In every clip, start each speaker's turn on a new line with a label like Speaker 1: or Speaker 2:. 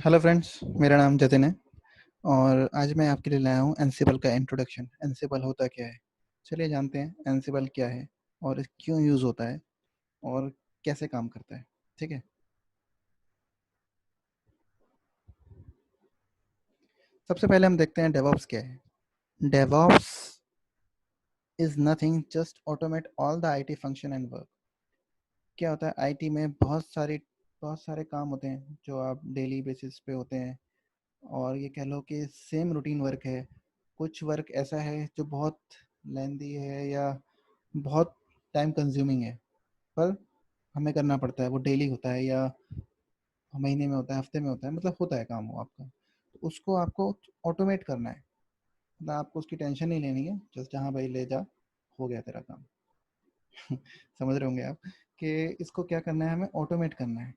Speaker 1: Hello friends, मेरा नाम जतिन है और आज मैं आपके लिए लाया हूँ एनसिबल का इंट्रोडक्शन। एनसिबल होता क्या है, चलिए जानते हैं एनसिबल क्या है और क्यों यूज़ होता है और कैसे काम करता है। ठीक है, सबसे पहले हम देखते हैं डेवऑप्स क्या है। DevOps is nothing just automate all the IT function and work. क्या होता है, आईटी में बहुत सारे काम होते हैं जो आप डेली बेसिस पे होते हैं और ये कह लो कि सेम रूटीन वर्क है। कुछ वर्क ऐसा है जो बहुत लेंदी है या बहुत टाइम कंज्यूमिंग है, पर हमें करना पड़ता है। वो डेली होता है या महीने में होता है, हफ्ते में होता है, मतलब होता है काम वो आपका। तो उसको आपको ऑटोमेट करना है, मतलब आपको उसकी टेंशन नहीं लेनी है। जस्ट जहाँ भाई ले जा, हो गया तेरा काम। समझ रहे होंगे आप कि इसको क्या करना है, हमें ऑटोमेट करना है।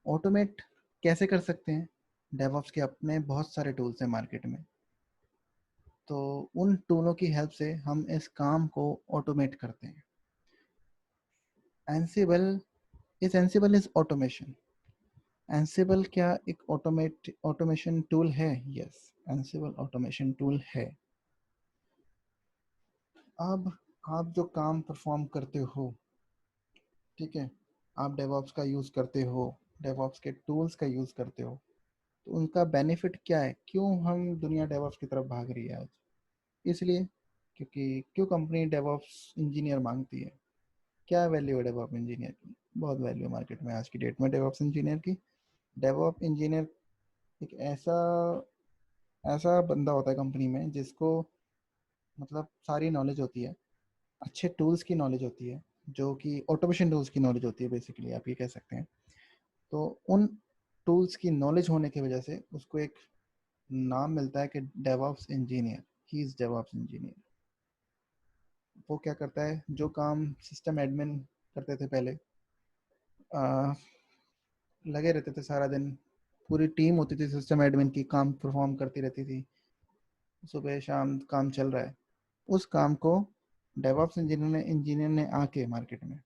Speaker 1: ऑटोमेट कैसे कर सकते हैं? डेवऑप्स के अपने बहुत सारे टूल्स हैं मार्केट में, तो उन टूलों की हेल्प से हम इस काम को ऑटोमेट करते हैं। Ansible is automation. एंसिबल क्या एक ऑटोमेशन टूल है? यस, एंसिबल ऑटोमेशन टूल है। अब आप जो काम परफॉर्म करते हो, ठीक है, आप डेवऑप्स का यूज़ करते हो, डेवऑप्स के टूल्स का यूज़ करते हो, तो उनका बेनिफिट क्या है? क्यों हम दुनिया डेवऑप्स की तरफ भाग रही है आज? इसलिए क्योंकि क्यों कंपनी डेवऑप्स इंजीनियर मांगती है? क्या वैल्यू है डेवऑप इंजीनियर की? बहुत वैल्यू है मार्केट में आज की डेट में डेवऑप्स इंजीनियर की। डेवऑप इंजीनियर एक ऐसा ऐसा बंदा होता है कंपनी में जिसको मतलब सारी नॉलेज होती है, अच्छे टूल्स की नॉलेज होती है, जो कि ऑटोमेशन टूल्स की नॉलेज होती है, बेसिकली आप ये कह सकते हैं। तो उन टूल्स की नॉलेज होने की वजह से उसको एक नाम मिलता है कि DevOps engineer. He is DevOps engineer. वो क्या करता है, जो काम सिस्टम एडमिन करते थे पहले, आ, लगे रहते थे सारा दिन, पूरी टीम होती थी सिस्टम एडमिन की, काम परफॉर्म करती रहती थी, सुबह शाम काम चल रहा है। उस काम को डेवऑप्स इंजीनियर ने आके मार्केट में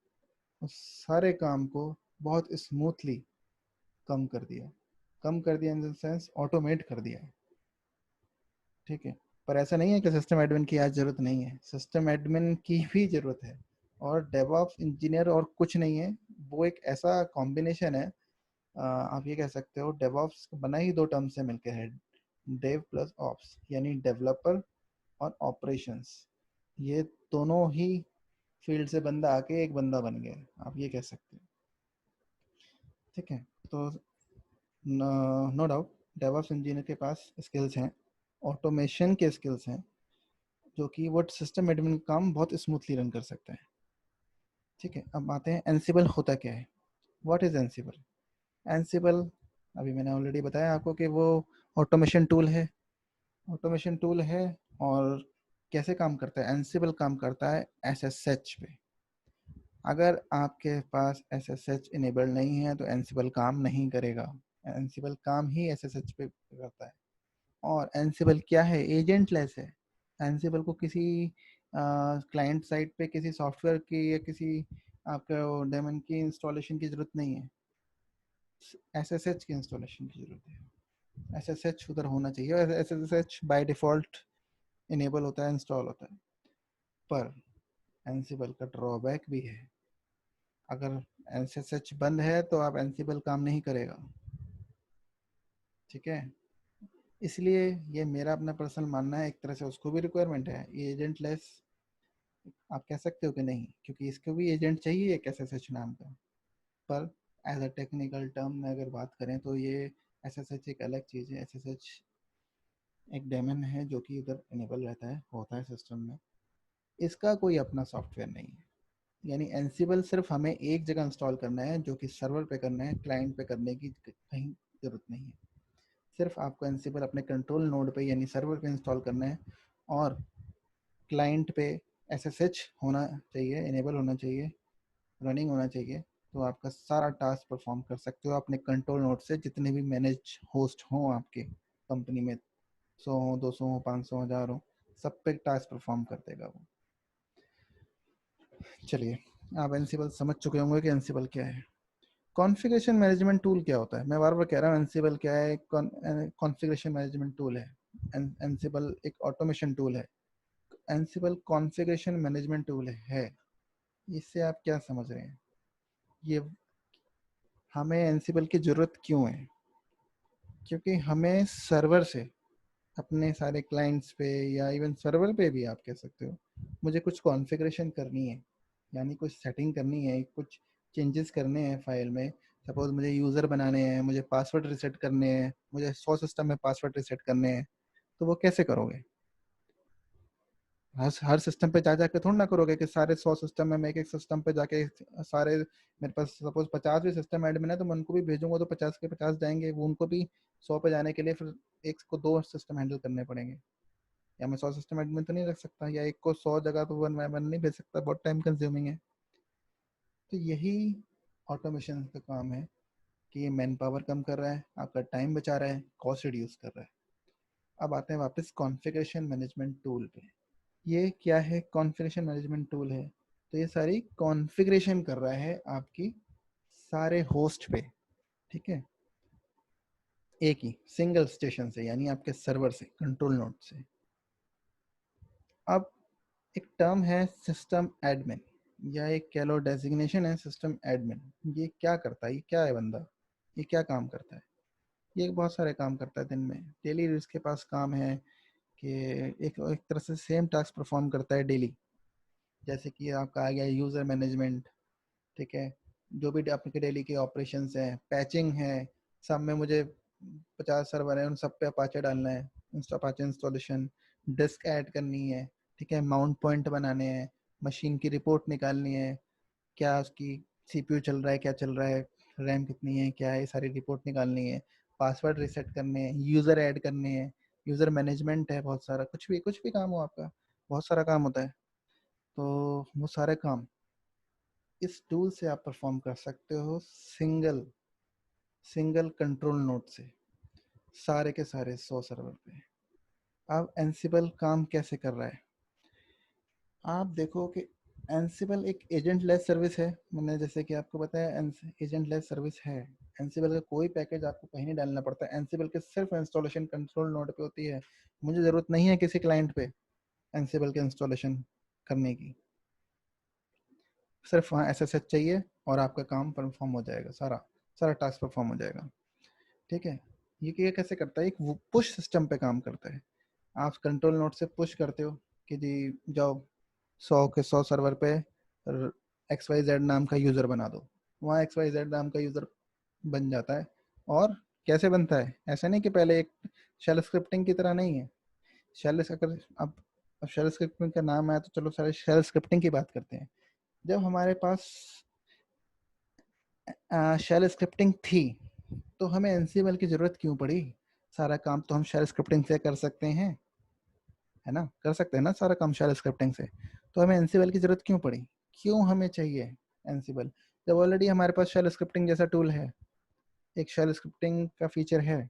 Speaker 1: उस सारे काम को बहुत स्मूथली कम कर दिया। कम कर दिया इन द सेंस ऑटोमेट कर दिया है। ठीक है, पर ऐसा नहीं है कि सिस्टम एडमिन की आज ज़रूरत नहीं है, सिस्टम एडमिन की भी ज़रूरत है। और डेवऑप्स इंजीनियर और कुछ नहीं है, वो एक ऐसा कॉम्बिनेशन है। आप ये कह सकते हो डेवऑप्स बना ही दो टर्म से मिलकर है, डेव प्लस ऑप्स, यानी डेवलपर और ऑपरेशंस। ये दोनों ही फील्ड से बंदा आके एक बंदा बन गया, आप ये कह सकते हैं। ठीक है, तो नो डाउट डेवऑप्स इंजीनियर के पास स्किल्स हैं, ऑटोमेशन के स्किल्स हैं, जो कि वो सिस्टम एडमिन काम बहुत स्मूथली रन कर सकता है। ठीक है, अब आते हैं एंसिबल होता क्या है। What is Ansible? एंसिबल, अभी मैंने ऑलरेडी बताया आपको कि वो ऑटोमेशन टूल है। ऑटोमेशन टूल है और कैसे काम करता है? एंसिबल काम करता है एसएसएच पे। अगर आपके पास एसएसएच इनेबल नहीं है तो एंसिबल काम नहीं करेगा। एंसिबल काम ही एसएसएच पे करता है। और एंसिबल क्या है? एजेंट लेस है। एंसिबल को किसी क्लाइंट साइड पे किसी सॉफ्टवेयर की या किसी आपका डेमन की इंस्टॉलेशन की ज़रूरत नहीं है, एसएसएच की इंस्टॉलेशन की ज़रूरत है। एसएसएच उधर होना चाहिए और एसएसएच बाय डिफ़ॉल्ट इनेबल होता है, इंस्टॉल होता है। पर एंसिबल का ड्रॉबैक भी है। अगर एसएसएच बंद है तो आप एंसिबल काम नहीं करेगा। ठीक है, इसलिए ये मेरा अपना पर्सनल मानना है। एक तरह से उसको भी रिक्वायरमेंट है, ये एजेंट लेस आप कह सकते हो कि नहीं, क्योंकि इसको भी एजेंट चाहिए एक एसएसएच नाम का। पर एज अ टेक्निकल टर्म में अगर बात करें तो ये एसएसएच एक अलग चीज़ है। एसएसएच एक डेमन है जो कि उधर इनेबल रहता है, होता है सिस्टम में। इसका कोई अपना सॉफ्टवेयर नहीं है। यानी एंसिबल सिर्फ हमें एक जगह इंस्टॉल करना है, जो कि सर्वर पे करना है, क्लाइंट पे करने की कहीं ज़रूरत नहीं है। सिर्फ आपको एंसिबल अपने कंट्रोल नोड पे यानी सर्वर पे इंस्टॉल करना है और क्लाइंट पे एसएसएच होना चाहिए, इनेबल होना चाहिए, रनिंग होना चाहिए। तो आपका सारा टास्क परफॉर्म कर सकते हो अपने कंट्रोल नोड से। जितने भी मैनेज होस्ट हों आपके कंपनी में, 100 हो, 200 हो, 500, 1000 हो, सब पे टास्क परफॉर्म कर देगा वो। चलिए, आप एंसिबल समझ चुके होंगे कि एंसिबल क्या है। कॉन्फ़िगरेशन मैनेजमेंट टूल क्या होता है? मैं बार बार कह रहा हूँ, एंसिबल क्या है? कॉन्फ़िगरेशन मैनेजमेंट टूल है। एंसिबल एक ऑटोमेशन टूल है। एंसिबल कॉन्फ़िगरेशन मैनेजमेंट टूल है। इससे आप क्या समझ रहे हैं? ये हमें एंसिबल की ज़रूरत क्यों है? क्योंकि हमें सर्वर से अपने सारे क्लाइंट्स पे या इवन सर्वर पे भी आप कह सकते हो, मुझे कुछ कॉन्फ़िगरेशन करनी है, यानी कुछ सेटिंग करनी है, कुछ चेंजेस करने हैं फाइल में। सपोज मुझे यूज़र बनाने हैं, मुझे पासवर्ड रिसेट करने हैं, मुझे 100 सिस्टम में पासवर्ड रिसेट करने हैं, तो वो कैसे करोगे? हर सिस्टम पे जा जाके थोड़ा ना करोगे कि सारे 100 सिस्टम में मैं एक एक सिस्टम पे जाके सारे, मेरे पास सपोज 50 भी सिस्टम एडमिन है तो मैं उनको भी भेजूंगा तो 50 के 50 जाएंगे, वो उनको भी 100 पे जाने के लिए फिर एक को 2 सिस्टम हैंडल करने पड़ेंगे। या मैं 100 सिस्टम एडमिन तो नहीं रख सकता, या एक को 100 जगह तो वन बाय वन नहीं भेज सकता, बहुत टाइम कंज्यूमिंग है। तो यही ऑटोमेशन का काम है कि ये मैन पावर कम कर रहा है, आपका टाइम बचा रहा है, कॉस्ट रिड्यूस कर रहा है। अब आते हैं वापस कॉन्फ़िगरेशन मैनेजमेंट टूल पे। ये क्या है? कॉन्फ़िगरेशन मैनेजमेंट टूल है, तो ये सारी कॉन्फ़िगरेशन कर रहा है आपकी सारे होस्ट पे, ठीक है, एक ही सिंगल स्टेशन से, यानी आपके सर्वर से, कंट्रोल नोड से। अब एक टर्म है सिस्टम एडमिन, या एक कह लो डेजिग्नेशन है सिस्टम एडमिन। ये क्या करता है? ये क्या है बंदा? ये क्या काम करता है? ये बहुत सारे काम करता है दिन में, डेली इसके पास काम है कि एक तरह से सेम टास्क परफॉर्म करता है डेली। जैसे कि आपका आ गया यूज़र मैनेजमेंट, ठीक है, जो भी आपके डेली के ऑपरेशंस हैं, पैचिंग है, सब में मुझे 50 सर्वर है, उन सब पे अपाचे डालना है, अपाचे इंस्टॉलेशन, डिस्क ऐड करनी है, ठीक है, माउंट पॉइंट बनाने हैं, मशीन की रिपोर्ट निकालनी है, क्या उसकी सीपीयू चल रहा है, क्या चल रहा है, रैम कितनी है, क्या है, सारी रिपोर्ट निकालनी है, पासवर्ड रिसेट करने हैं, यूज़र ऐड करने हैं, यूज़र मैनेजमेंट है, बहुत सारा, कुछ भी काम हो आपका, बहुत सारा काम होता है। तो वो सारे काम इस टूल से आप परफॉर्म कर सकते हो, सिंगल कंट्रोल नोड से, सारे के सारे 100 सर्वर पे। अब एंसिबल काम कैसे कर रहा है? आप देखो कि एंसिबल एक एजेंट लेस सर्विस है। मैंने जैसे कि आपको बताया, एजेंट लेस सर्विस है। एंसिबल का कोई पैकेज आपको कहीं नहीं डालना पड़ता। एंसिबल के सिर्फ इंस्टॉलेशन कंट्रोल नोड पे होती है। मुझे ज़रूरत नहीं है किसी क्लाइंट पे एंसिबल के इंस्टॉलेशन करने की, सिर्फ वहाँ एसएसएच चाहिए और आपका काम परफॉर्म हो जाएगा, सारा सारा टास्क परफॉर्म हो जाएगा, ठीक है। ये कैसे करता है? एक पुश सिस्टम पे काम करता है। आप कंट्रोल नोड से पुश करते हो कि जी जाओ 100 सर्वर पे एक्स वाई जेड नाम का यूज़र बना दो, वहाँ एक्स वाई जेड नाम का यूज़र बन जाता है। और कैसे बनता है? ऐसा नहीं कि पहले एक शेल स्क्रिप्टिंग की तरह नहीं है। शेल अगर अब शेल स्क्रिप्टिंग का नाम आया तो चलो सारे शेल स्क्रिप्टिंग की बात करते हैं। जब हमारे पास शेल स्क्रिप्टिंग थी तो हमें एनसीएमएल की ज़रूरत क्यों पड़ी? सारा काम तो हम शेल स्क्रिप्टिंग से कर सकते हैं, है ना, कर सकते हैं ना सारा काम शेल स्क्रिप्टिंग से। तो हमें एनसीएमएल की ज़रूरत क्यों पड़ी? क्यों हमें चाहिए एनसीएमएल जब ऑलरेडी हमारे पास शेल स्क्रिप्टिंग जैसा टूल है? एक शेल स्क्रिप्टिंग का फीचर है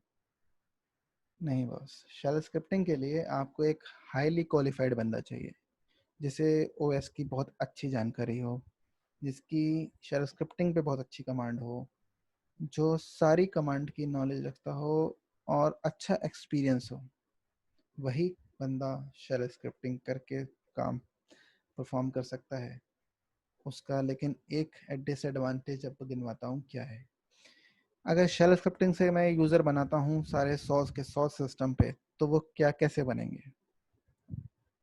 Speaker 1: नहीं बॉस। शेल स्क्रिप्टिंग के लिए आपको एक हाईली क्वालिफाइड बंदा चाहिए, जिसे ओएस की बहुत अच्छी जानकारी हो, जिसकी शेल स्क्रिप्टिंग पे बहुत अच्छी कमांड हो, जो सारी कमांड की नॉलेज रखता हो और अच्छा एक्सपीरियंस हो। वही बंदा शेल स्क्रिप्टिंग करके काम परफॉर्म कर सकता है। उसका लेकिन एक डिसएडवांटेज आपको गिनवाता हूँ क्या है। अगर शेल स्क्रिप्टिंग से मैं यूज़र बनाता हूँ सारे 100 के 100 सिस्टम पे, तो वो क्या कैसे बनेंगे?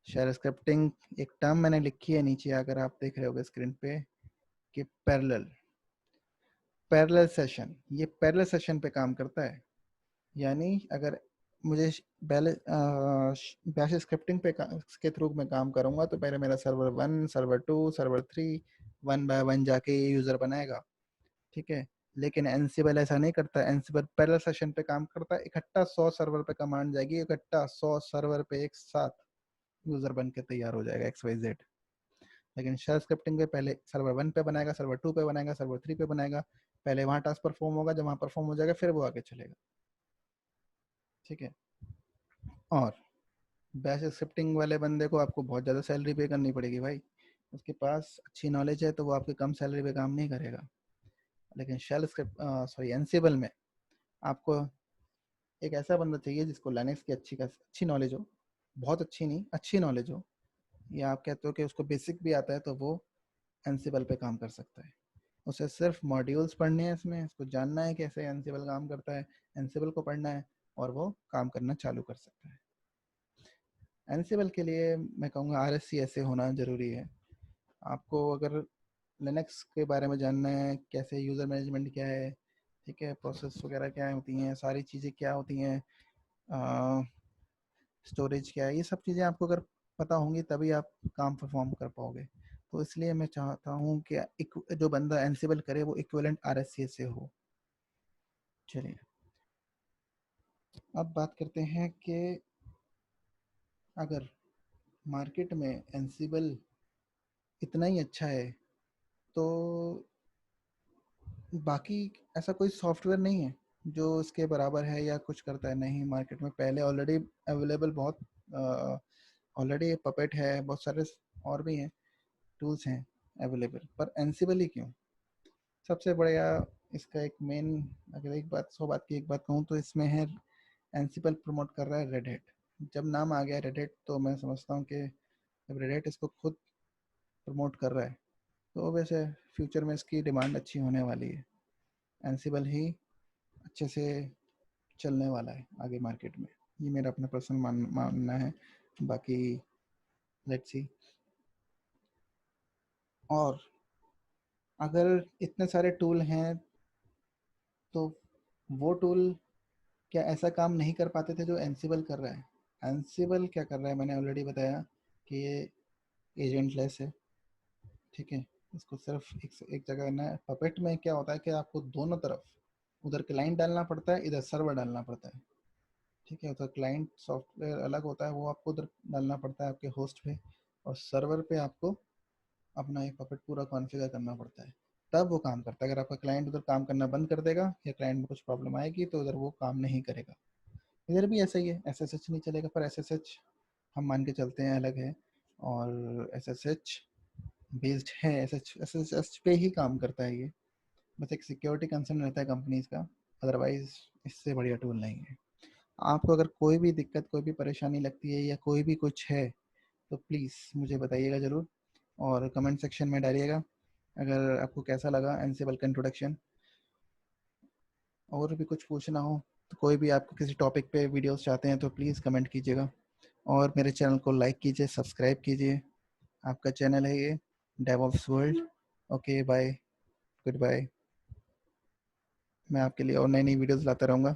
Speaker 1: शेल स्क्रिप्टिंग एक टर्म मैंने लिखी है नीचे, अगर आप देख रहे होगे स्क्रीन पे, कि पैरेलल सेशन, ये पैरेलल सेशन पे काम करता है। यानी अगर मुझे बैश स्क्रिप्टिंग पे के थ्रू मैं काम करूंगा तो पहले मेरा server 1, server 2, server 3 one by one जाके ये यूज़र बनाएगा, ठीक है। लेकिन एनसिबल ऐसा नहीं करता। एनसिबल पैरेलल सेशन पे काम करता है, इकट्ठा 100 सर्वर पे कमांड जाएगी, इकट्ठा 100 सर्वर पे एक साथ यूज़र बन के तैयार हो जाएगा एक्स वाई जेड। लेकिन शेल स्क्रिप्टिंग पे पहले सर्वर 1 पे बनाएगा, सर्वर 2 पे बनाएगा, सर्वर 3 पे बनाएगा, पहले वहाँ टास्क परफॉर्म होगा, जब वहाँ परफॉर्म हो जाएगा फिर वो आगे चलेगा, ठीक है। और बैश स्क्रिप्टिंग वाले बंदे को आपको बहुत ज़्यादा सैलरी पे करनी पड़ेगी भाई। उसके पास अच्छी नॉलेज है तो वो आपके कम सैलरी पे काम नहीं करेगा। लेकिन शेल स्क्रिप्ट एनसिबल में आपको एक ऐसा बंदा चाहिए जिसको लिनक्स की अच्छी नॉलेज हो, बहुत अच्छी नहीं, अच्छी नॉलेज हो, या आप कहते हो कि उसको बेसिक भी आता है, तो वो एनसिबल पे काम कर सकता है। उसे सिर्फ मॉड्यूल्स पढ़ने हैं, इसमें इसको जानना है कैसे एनसिबल काम करता है, एनसिबल को पढ़ना है और वो काम करना चालू कर सकता है। एनसिबल के लिए मैं कहूँगा RSC होना ज़रूरी है। आपको अगर लिनक्स के बारे में जानना है, कैसे यूज़र मैनेजमेंट क्या है, ठीक है, प्रोसेस वगैरह क्या होती हैं, सारी चीज़ें क्या होती हैं, स्टोरेज क्या है, ये सब चीज़ें आपको अगर पता होंगी तभी आप काम परफॉर्म कर पाओगे। तो इसलिए मैं चाहता हूँ कि जो बंदा एनसिबल करे वो इक्विवेलेंट RSC से हो। चलिए अब बात करते हैं कि अगर मार्केट में एनसिबल इतना ही अच्छा है तो बाकी ऐसा कोई सॉफ्टवेयर नहीं है जो इसके बराबर है या कुछ करता है। नहीं, मार्केट में पहले ऑलरेडी अवेलेबल बहुत ऑलरेडी पपेट है, बहुत सारे और भी हैं, टूल्स हैं अवेलेबल, पर एनसिबल ही क्यों? सबसे बढ़िया इसका एक मेन, अगर एक बात 100 बात की एक बात कहूँ तो इसमें है एनसिबल प्रमोट कर रहा है रेड हैट। जब नाम आ गया रेड हैट तो मैं समझता हूँ कि जब रेड हैट इसको खुद प्रमोट कर रहा है तो वैसे फ्यूचर में इसकी डिमांड अच्छी होने वाली है। एनसिबल ही अच्छे से चलने वाला है आगे मार्केट में, ये मेरा अपना पर्सनल मानना है। बाकी लेट्स सी। और अगर इतने सारे टूल हैं तो वो टूल क्या ऐसा काम नहीं कर पाते थे जो एनसिबल कर रहा है? एनसिबल क्या कर रहा है, मैंने ऑलरेडी बताया कि ये एजेंटलेस है, ठीक है। इसको सिर्फ एक जगह करना है। पपेट में क्या होता है कि आपको दोनों तरफ, उधर क्लाइंट डालना पड़ता है, इधर सर्वर डालना पड़ता है, ठीक है। उधर क्लाइंट सॉफ्टवेयर अलग होता है, वो आपको उधर डालना पड़ता है आपके होस्ट पे, और सर्वर पे आपको अपना एक पपेट पूरा कॉन्फ़िगर करना पड़ता है, तब वो काम करता है। अगर आपका क्लाइंट उधर काम करना बंद कर देगा या क्लाइंट में कुछ प्रॉब्लम आएगी तो उधर वो काम नहीं करेगा। इधर भी ऐसा ही है, SSH नहीं चलेगा, पर SSH हम मान के चलते हैं अलग है, और SSH बेस्ड है, SSH पे ही काम करता है ये। बस एक सिक्योरिटी कंसर्न रहता है कंपनीज का, अदरवाइज इससे बढ़िया टूल नहीं है। आपको अगर कोई भी दिक्कत, कोई भी परेशानी लगती है या कोई भी कुछ है तो प्लीज़ मुझे बताइएगा ज़रूर, और कमेंट सेक्शन में डालिएगा अगर आपको कैसा लगा एनसिबल का इंट्रोडक्शन। और भी कुछ पूछना हो तो, कोई भी आपको किसी टॉपिक पे वीडियोस चाहते हैं तो प्लीज़ कमेंट कीजिएगा, और मेरे चैनल को लाइक कीजिए, सब्सक्राइब कीजिए। आपका चैनल है ये DevOps world. Okay bye, goodbye. मैं आपके लिए और नई नई वीडियोस लाता रहूँगा।